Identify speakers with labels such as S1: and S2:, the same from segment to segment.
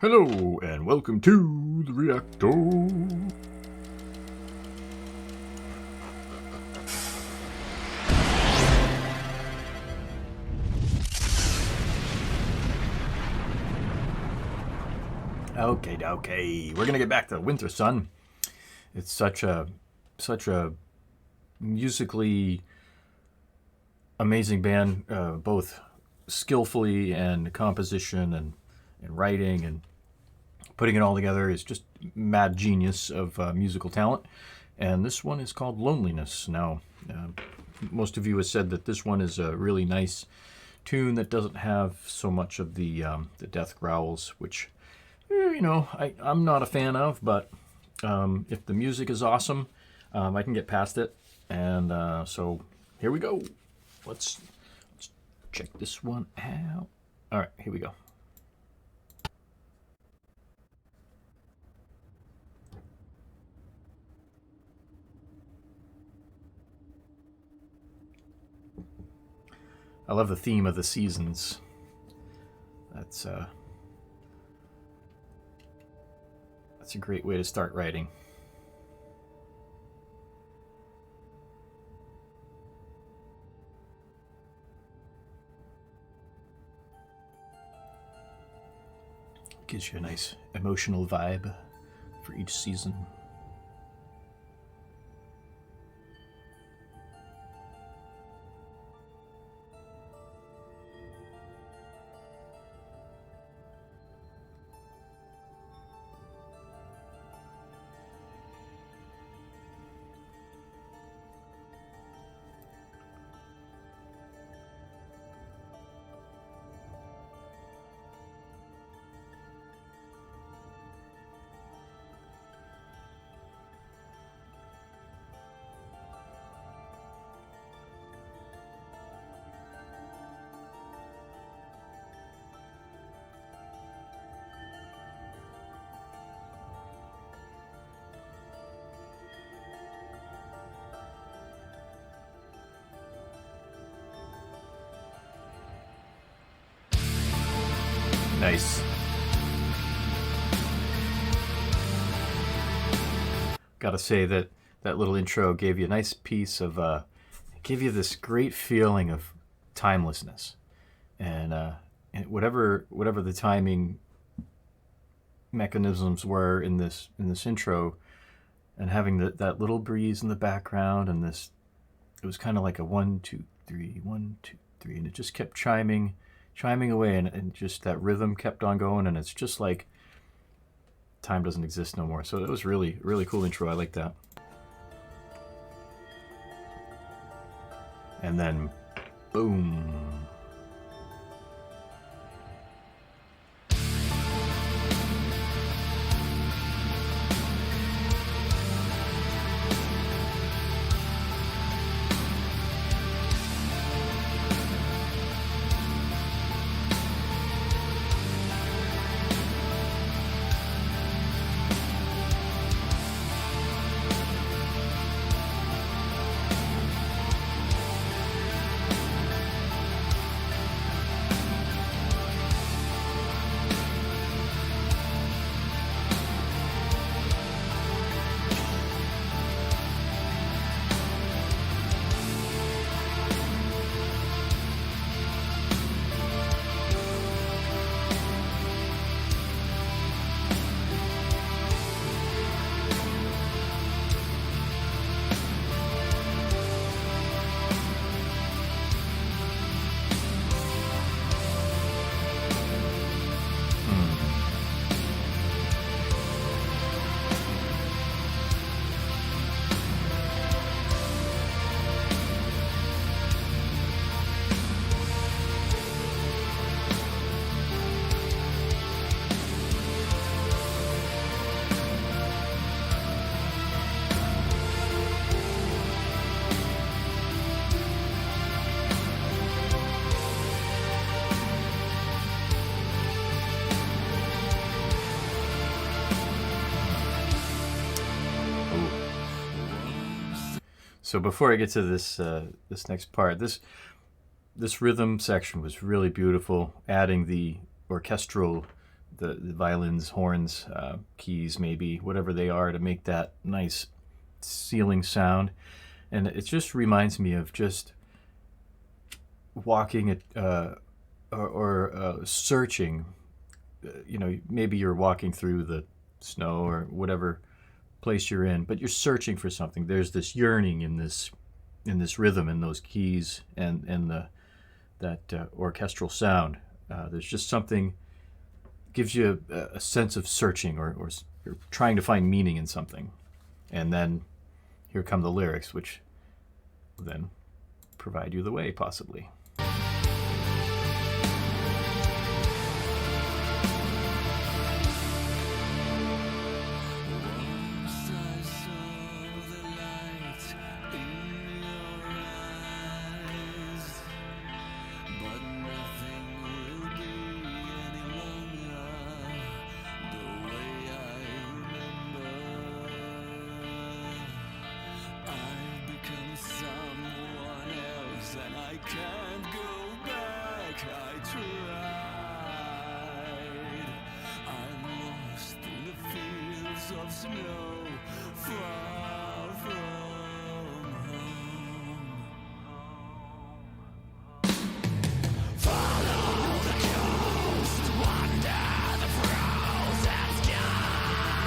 S1: Hello and welcome to the Reactor. Okay. We're gonna get back to Wintersun. It's such a musically amazing band, both skillfully and composition and writing and putting it all together is just mad genius of musical talent. And this one is called Loneliness. Now, most of you have said that this one is a really nice tune that doesn't have so much of the death growls, which I'm not a fan of. But if the music is awesome, I can get past it. And so here we go. Let's check this one out. All right, here we go. I love the theme of the seasons. That's a great way to start writing. Gives you a nice emotional vibe for each season. Nice. Gotta say that little intro gave you a nice piece of, gave you this great feeling of timelessness, and whatever the timing mechanisms were in this intro, and having that little breeze in the background, and this, it was kind of like a 1 2 3 1 2 3, and it just kept chiming away, and just that rhythm kept on going, and it's just like time doesn't exist no more. So it was really cool intro. I like that. And then boom. So before I get to this this next part, this rhythm section was really beautiful, adding the orchestral the violins, horns, keys, maybe whatever they are, to make that nice ceiling sound. And it just reminds me of just walking at or searching. Maybe you're walking through the snow or whatever place you're in, but you're searching for something. There's this yearning in this rhythm, in those keys, and that orchestral sound. There's just something, gives you a sense of searching, or you're trying to find meaning in something. And then here come the lyrics, which then provide you the way, possibly.
S2: And I can't go back, I tried. I'm lost in the fields of snow, far from home. Follow the coast, wander the frozen sky,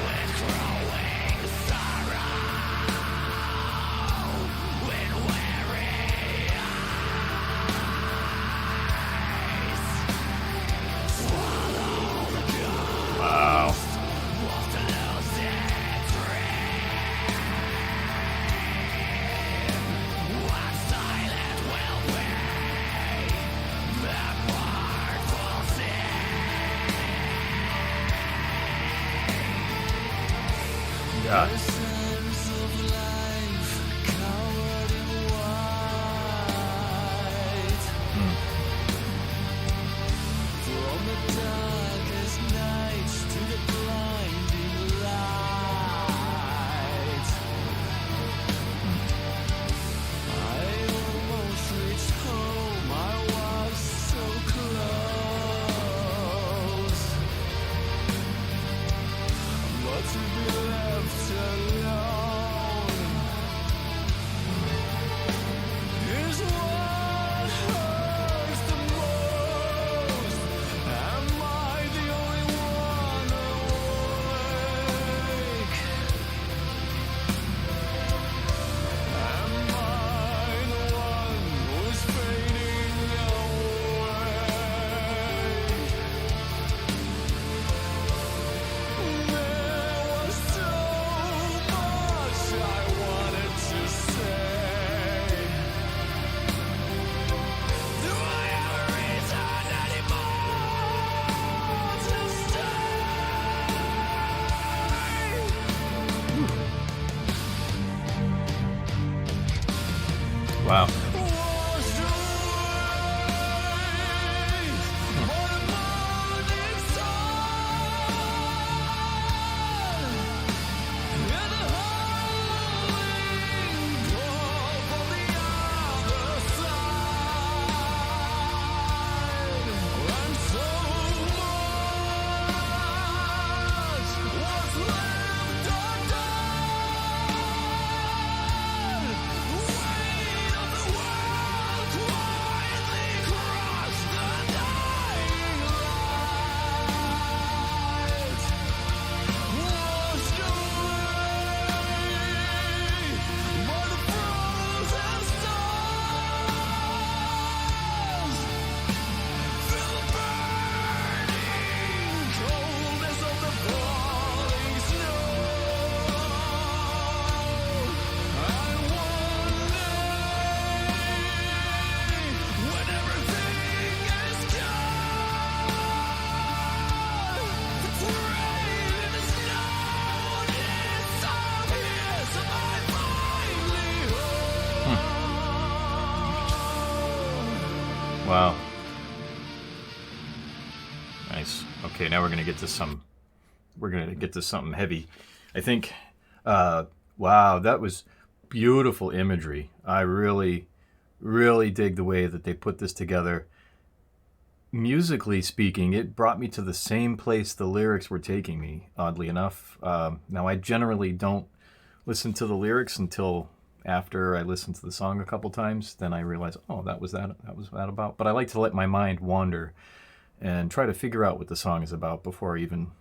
S2: with growing sorrow.
S1: Wow. Yeah. Wow. Wow. Nice. Okay, now we're gonna get to something heavy. I think. Wow, that was beautiful imagery. I really, really dig the way that they put this together. musically speaking, it brought me to the same place the lyrics were taking me, oddly enough. Now, I generally don't listen to the lyrics until after I listen to the song a couple times. Then I realize, oh, that was that about. But I like to let my mind wander and try to figure out what the song is about before I even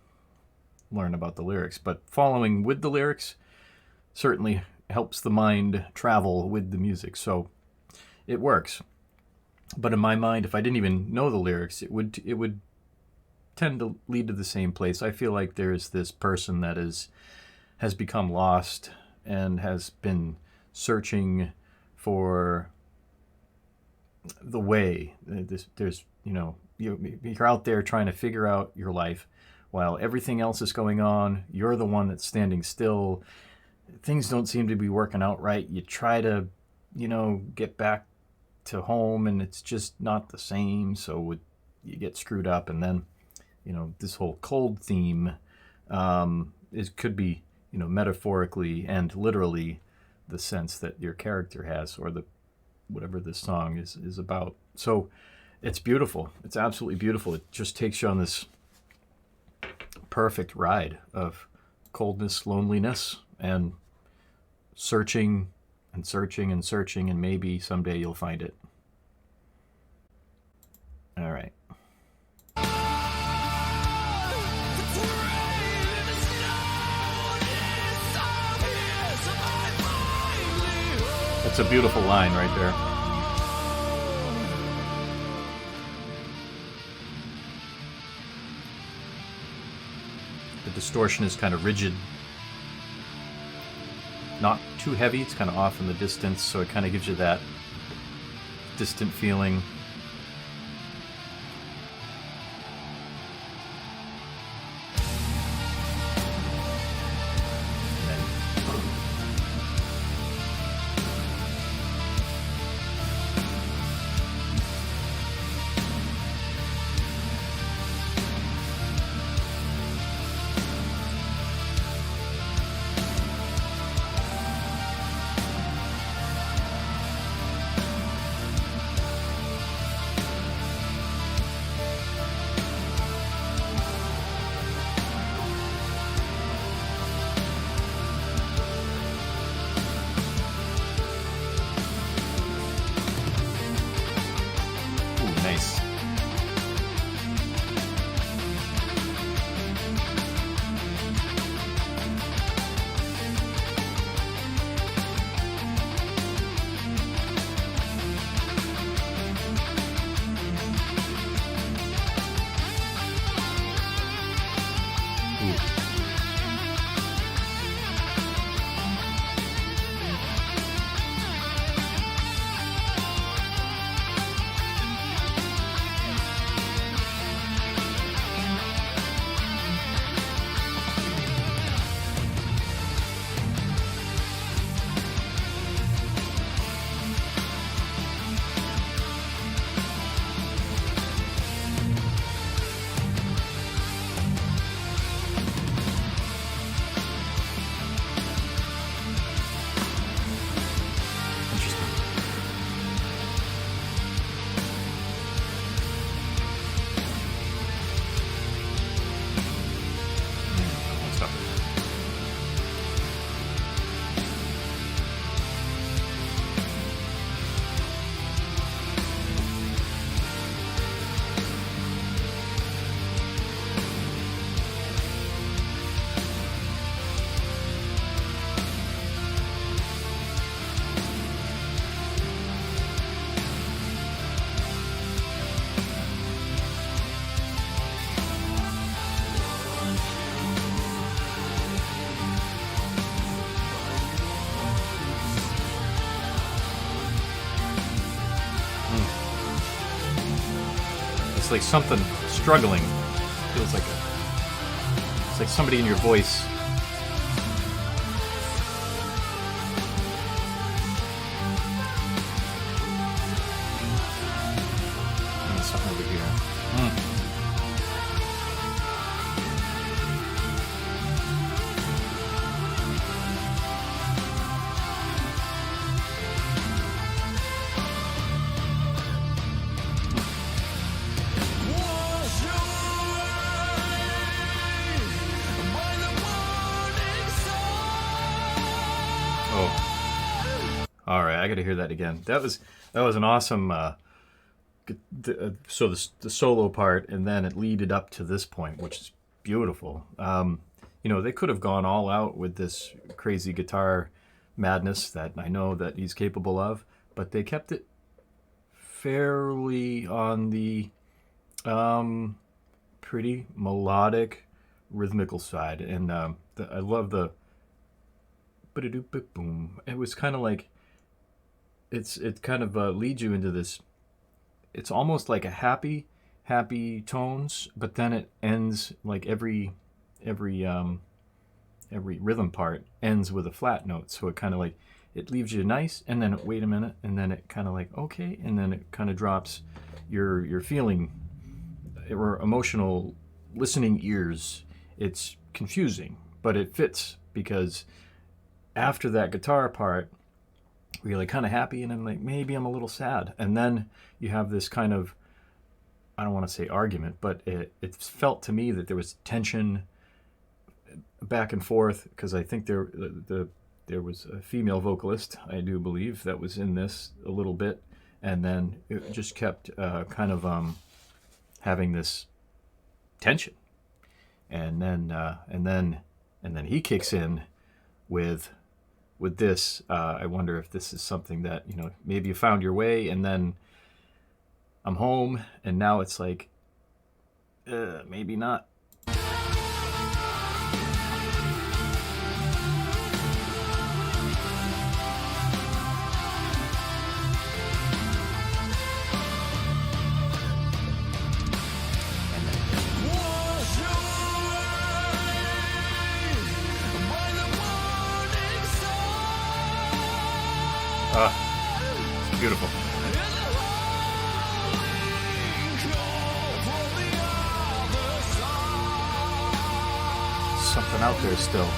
S1: learn about the lyrics. But following with the lyrics certainly helps the mind travel with the music, so it works. But in my mind, if I didn't even know the lyrics, it would tend to lead to the same place. I feel like there's this person that has become lost and has been searching for the way. There's you're out there trying to figure out your life while everything else is going on. You're the one that's standing still. Things don't seem to be working out right. You try to, get back to home, and it's just not the same. So you get screwed up, and then, this whole cold theme could be, metaphorically and literally the sense that your character has, or whatever this song is about. So it's beautiful. It's absolutely beautiful. It just takes you on this perfect ride of coldness, loneliness, and searching and searching and searching, and maybe someday you'll find it. All right. That's a beautiful line right there. The distortion is kind of rigid, not too heavy. It's kind of off in the distance, so it kind of gives you that distant feeling. Nice. It's like something struggling. Feels like it's like somebody in your voice. And something over here. I got to hear that again. That was an awesome. So the solo part, and then it leaded up to this point, which is beautiful. They could have gone all out with this crazy guitar madness that I know that he's capable of, but they kept it fairly on the pretty melodic, rhythmical side, and I love the boom. It was kind of like it kind of leads you into this. It's almost like a happy tones, but then it ends like every rhythm part ends with a flat note. So it kind of like it leaves you nice, and then wait a minute, and then it kind of like okay, and then it kind of drops your feeling or emotional listening ears. It's confusing, but it fits because after that guitar part, we're like kind of happy, and I'm like maybe I'm a little sad, and then you have this kind of, I don't want to say argument, but it felt to me that there was tension back and forth, because I think there was a female vocalist, I do believe, that was in this a little bit, and then it just kept kind of having this tension, and then he kicks in with this. I wonder if this is something that maybe you found your way, and then I'm home, and now it's like maybe not. It's beautiful. Something out there still.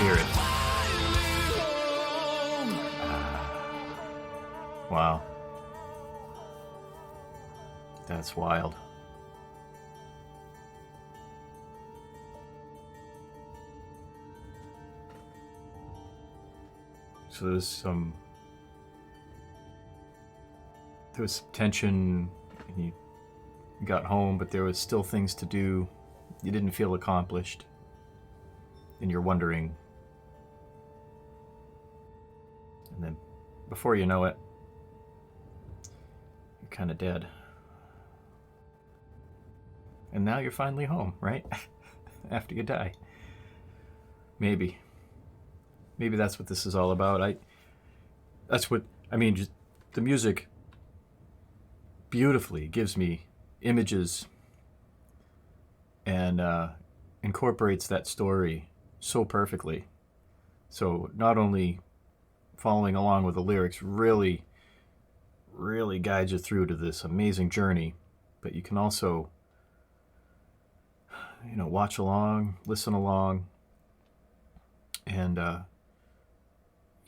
S1: Spirit. Wow. That's wild. So there was some tension, and you got home, but there was still things to do. You didn't feel accomplished, and you're wondering. And then before you know it, you're kind of dead. And now you're finally home, right? After you die. Maybe that's what this is all about. Just the music beautifully gives me images and incorporates that story so perfectly. So not only following along with the lyrics really, really guides you through to this amazing journey, but you can also, watch along, listen along, and you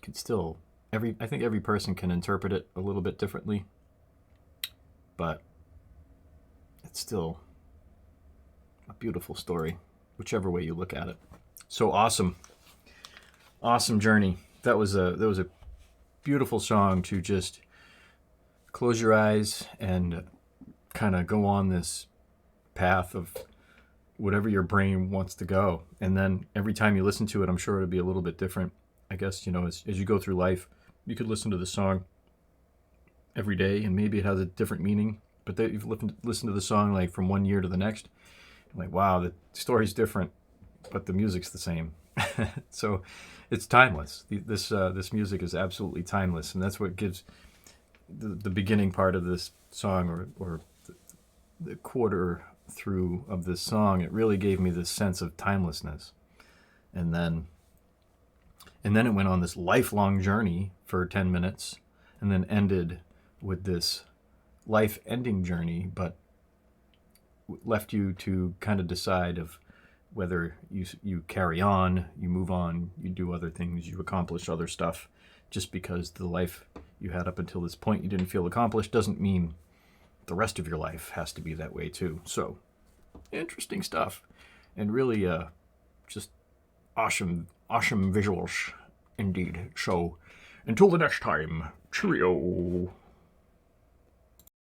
S1: can still, I think every person can interpret it a little bit differently, but it's still a beautiful story, whichever way you look at it. So awesome journey. That was a beautiful song to just close your eyes and kind of go on this path of whatever your brain wants to go. And then every time you listen to it, I'm sure it'll be a little bit different. I guess, as you go through life, you could listen to the song every day and maybe it has a different meaning, but that you've listened to the song like from one year to the next, I'm like, wow, the story's different, but the music's the same. So it's timeless. This music is absolutely timeless, and that's what gives the beginning part of this song, or the quarter through of this song. It really gave me this sense of timelessness, and then it went on this lifelong journey for 10 minutes, and then ended with this life-ending journey, but left you to kind of decide of whether you carry on, you move on, you do other things, you accomplish other stuff. Just because the life you had up until this point you didn't feel accomplished doesn't mean the rest of your life has to be that way too. So, interesting stuff, and really just awesome visuals indeed. So, until the next time, cheerio.